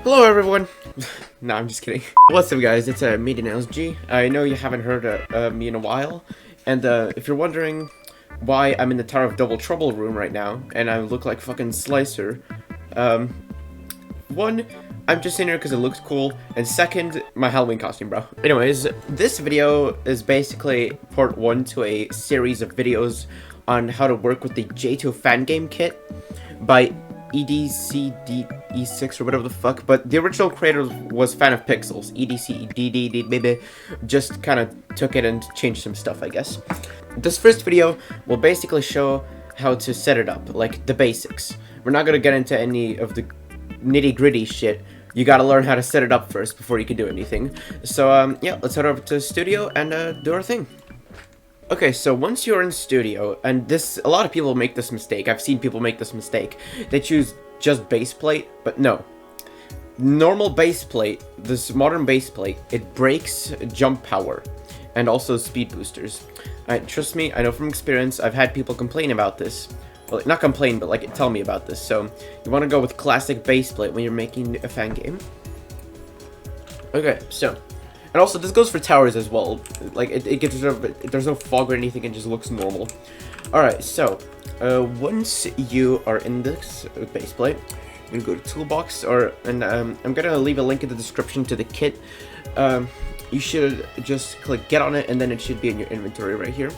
Hello everyone! No, I'm just kidding. What's up guys, it's me, G. I know you haven't heard me in a while, and if you're wondering why I'm in the Tower of Double Trouble room right now, and I look like fucking Slicer, one, I'm just in here because it looks cool, and second, my Halloween costume, bro. Anyways, this video is basically part 1 to a series of videos on how to work with the JToH fan game kit by EDCDE6 or whatever the fuck, but the original creator was Fan of Pixels. EDCDD maybe just kind of took it and changed some stuff, I guess. This first video will basically show how to set it up, like the basics. We're not gonna get into any of the nitty-gritty shit. You gotta learn how to set it up first before you can do anything. So yeah, let's head over to the studio and do our thing. Okay, so once you're in studio, and a lot of people make this mistake, I've seen people make this mistake, they choose just base plate, but no. Normal base plate, this modern base plate, it breaks jump power, and also speed boosters. Trust me, I know from experience, I've had people complain about this. Well, not complain, but like tell me about this, so you want to go with classic base plate when you're making a fan game. Okay, so... And also, this goes for towers as well. Like, it gives there's no fog or anything, it just looks normal. Alright, so, once you are in this base plate, you're gonna go to Toolbox, and I'm gonna leave a link in the description to the kit. You should just click Get on it, and then it should be in your inventory right here.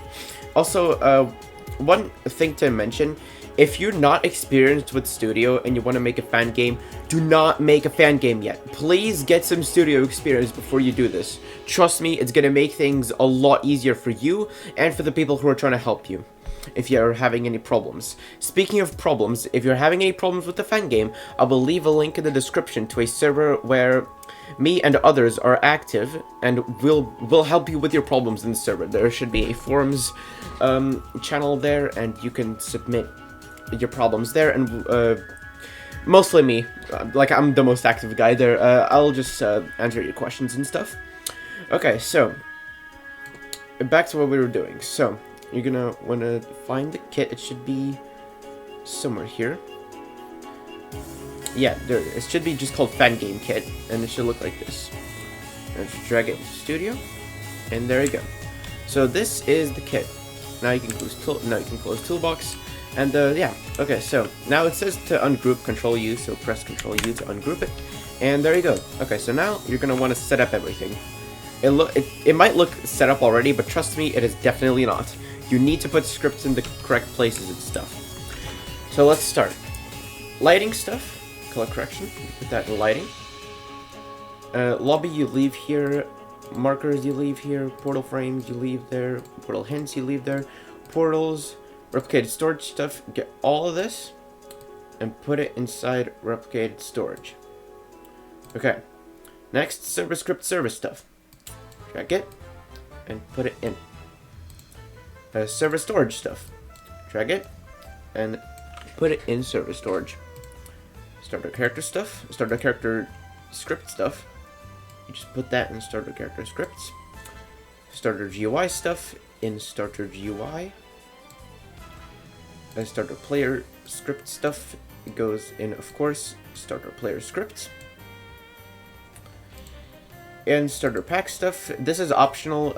Also, one thing to mention, if you're not experienced with studio and you want to make a fan game, do not make a fan game yet. Please get some studio experience before you do this. Trust me, it's going to make things a lot easier for you and for the people who are trying to help you if you're having any problems. Speaking of problems, if you're having any problems with the fan game, I will leave a link in the description to a server where me and others are active and will help you with your problems in the server. There should be a forums channel there, and you can submit your problems there, and mostly me, like I'm the most active guy there. I'll just answer your questions and stuff. Okay, so back to what we were doing. So you're gonna want to find the kit. It should be somewhere here. Yeah, there. It should be just called Fan Game Kit, and it should look like this. And just drag it into Studio, and there you go. So this is the kit. Now you can close Toolbox. And yeah, okay, so now it says to ungroup Control U, so press Control U to ungroup it, and there you go. Okay, so now you're gonna want to set up everything. It might look set up already, but trust me, it is definitely not. You need to put scripts in the correct places and stuff. So let's start. Lighting stuff, color correction, put that in lighting. Lobby you leave here, markers you leave here, portal frames you leave there, portal hints you leave there, portals. Replicated storage stuff, get all of this and put it inside replicated storage. Okay, next server script service stuff. Drag it and put it in. Server storage stuff. Drag it and put it in server storage. Starter character stuff, starter character script stuff. You just put that in starter character scripts. Starter GUI stuff in starter GUI. Starter player script stuff goes in, of course, starter player scripts. And starter pack stuff, this is optional.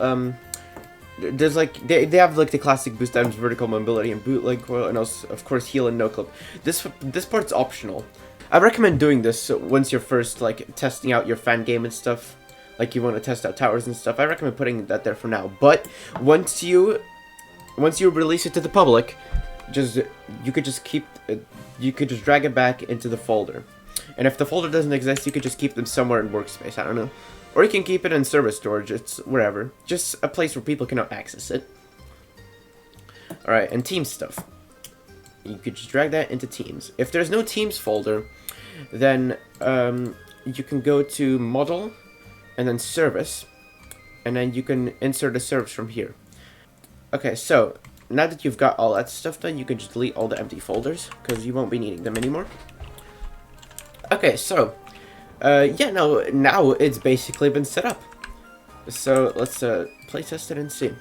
There's like they have like the classic boost items, vertical mobility, and bootleg coil, and also of course heal and no clip. This part's optional. I recommend doing this once you're first like testing out your fan game and stuff. Like you want to test out towers and stuff. I recommend putting that there for now. But once you release it to the public, you could just drag it back into the folder, and if the folder doesn't exist, you could just keep them somewhere in workspace. I don't know, or you can keep it in server storage. It's wherever, just a place where people cannot access it. All right, and team stuff. You could just drag that into teams. If there's no teams folder, then you can go to model, and then service, and then you can insert a service from here. Okay, so now that you've got all that stuff done, you can just delete all the empty folders, because you won't be needing them anymore. Okay, so, yeah, now it's basically been set up. So, let's play test it and see.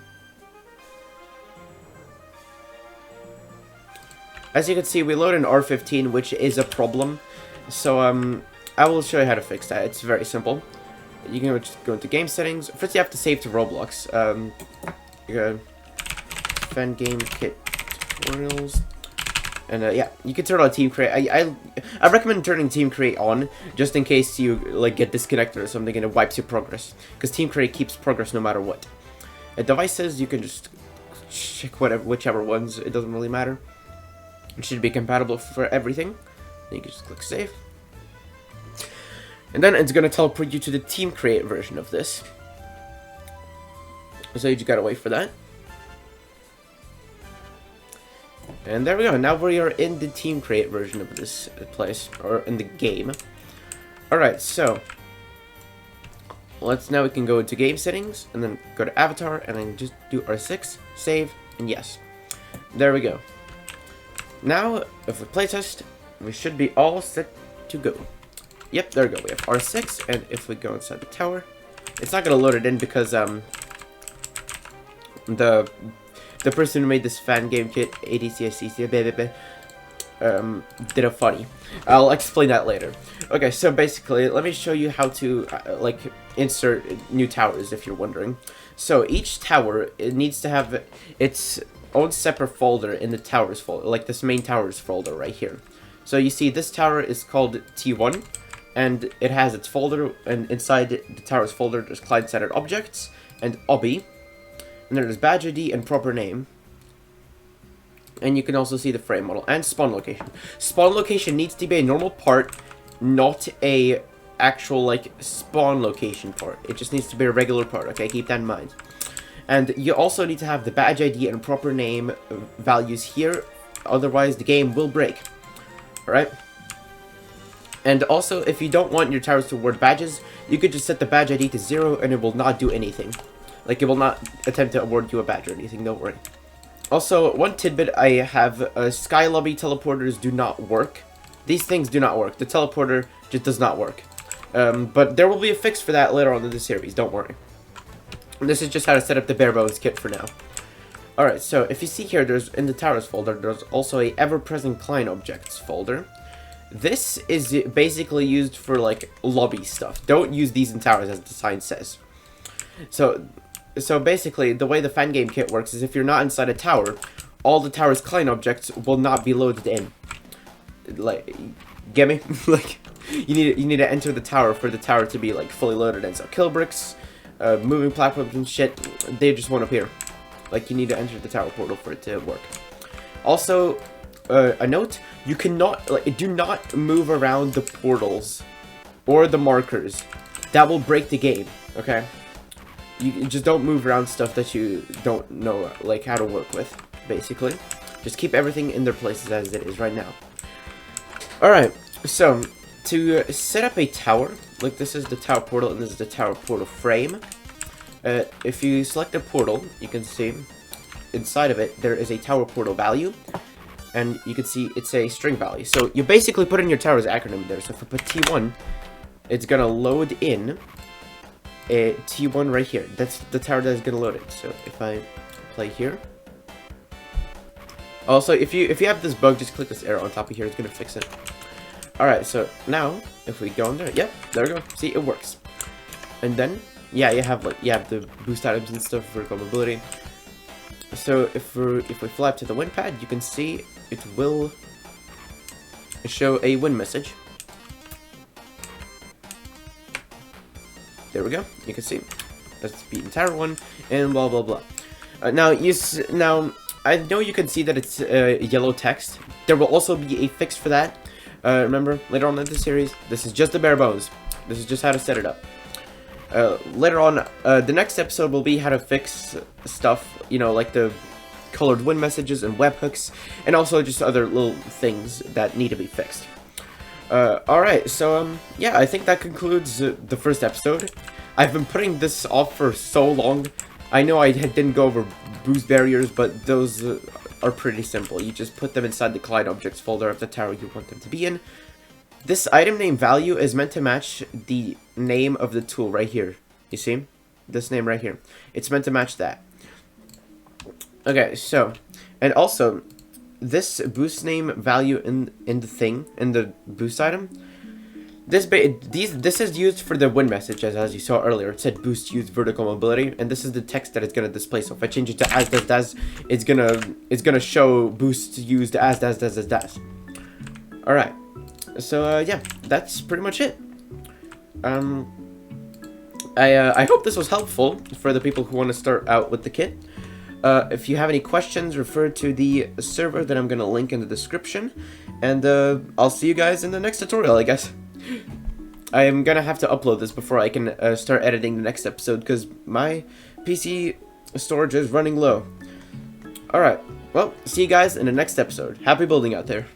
As you can see, we load an R15, which is a problem. So, I will show you how to fix that. It's very simple. You can just go into game settings. First, you have to save to Roblox. You go fan game kit tutorials, and yeah, you can turn on team create. I recommend turning team create on just in case you like get disconnected or something and it wipes your progress, because team create keeps progress no matter what. Devices, you can just check whichever ones. It doesn't really matter. It should be compatible for everything. Then you can just click save. And then it's going to teleport you to the team create version of this. So you just gotta wait for that. And there we go. Now we are in the team create version of this place, or in the game. Alright, so now we can go into game settings, and then go to avatar, and then just do R6, save, and yes. There we go. Now, if we playtest, we should be all set to go. Yep, there we go. We have R6, and if we go inside the tower, it's not going to load it in because the person who made this fan game kit, ADCSC, did a funny. I'll explain that later. Okay, so basically, let me show you how to like insert new towers if you're wondering. So each tower, it needs to have its own separate folder in the towers folder, like this main towers folder right here. So you see this tower is called T1, and it has its folder, and inside the towers folder there's client-centered objects and obby, and there's badge ID and proper name. And you can also see the frame model and spawn location. Spawn location needs to be a normal part, not a actual like spawn location part. It just needs to be a regular part, okay? Keep that in mind. And you also need to have the badge ID and proper name values here, otherwise the game will break. Alright? And also, if you don't want your towers to award badges, you could just set the badge ID to 0 and it will not do anything. Like, it will not attempt to award you a badge or anything, don't worry. Also, one tidbit I have, Sky Lobby teleporters do not work. These things do not work. The teleporter just does not work. But there will be a fix for that later on in the series, don't worry. And this is just how to set up the bare bones kit for now. Alright, so if you see here, there's in the towers folder, there's also a ever-present client objects folder. This is basically used for, like, lobby stuff. Don't use these in towers, as the sign says. So basically, the way the fan game kit works is if you're not inside a tower, all the tower's client objects will not be loaded in. Like, get me? Like, you need to enter the tower for the tower to be, like, fully loaded in. So kill bricks, moving platforms and shit, they just won't appear. Like, you need to enter the tower portal for it to work. Also, a note, you cannot, like, do not move around the portals or the markers. That will break the game, okay? You just don't move around stuff that you don't know, like, how to work with, basically. Just keep everything in their places as it is right now. Alright, so, to set up a tower, like, this is the tower portal and this is the tower portal frame. If you select a portal, you can see inside of it, there is a tower portal value. And you can see it's a string value. So you basically put in your tower's acronym there. So if I put T1, it's going to load in a T1 right here. That's the tower that is going to load it. So if I play here. Also, if you have this bug, just click this arrow on top of here. It's going to fix it. Alright, so now, if we go in there, yep, there we go. See, it works. And then, yeah, you have the boost items and stuff, vertical mobility. So if we fly up to the win pad, you can see it will show a win message. There we go. You can see that's beaten tower 1 and blah blah blah. Now I know you can see that it's yellow text. There will also be a fix for that. Remember, later on in the series, this is just the bare bones. This is just how to set it up. Later on, the next episode will be how to fix stuff, you know, like the colored win messages and webhooks, and also just other little things that need to be fixed. Alright, so, yeah, I think that concludes the first episode. I've been putting this off for so long. I know I didn't go over boost barriers, but those are pretty simple. You just put them inside the client objects folder of the tower you want them to be in. This item name value is meant to match the name of the tool right here. You see? This name right here. It's meant to match that. Okay, so, and also, this boost name value in the thing, in the boost item, This is used for the win message, as you saw earlier. It said boost use vertical mobility, and this is the text that it's gonna display. So if I change it to as does, it's gonna show boost used as does. All right. So yeah, that's pretty much it. I hope this was helpful for the people who want to start out with the kit. If you have any questions, refer to the server that I'm going to link in the description. And I'll see you guys in the next tutorial, I guess. I am going to have to upload this before I can start editing the next episode, because my PC storage is running low. Alright, well, see you guys in the next episode. Happy building out there.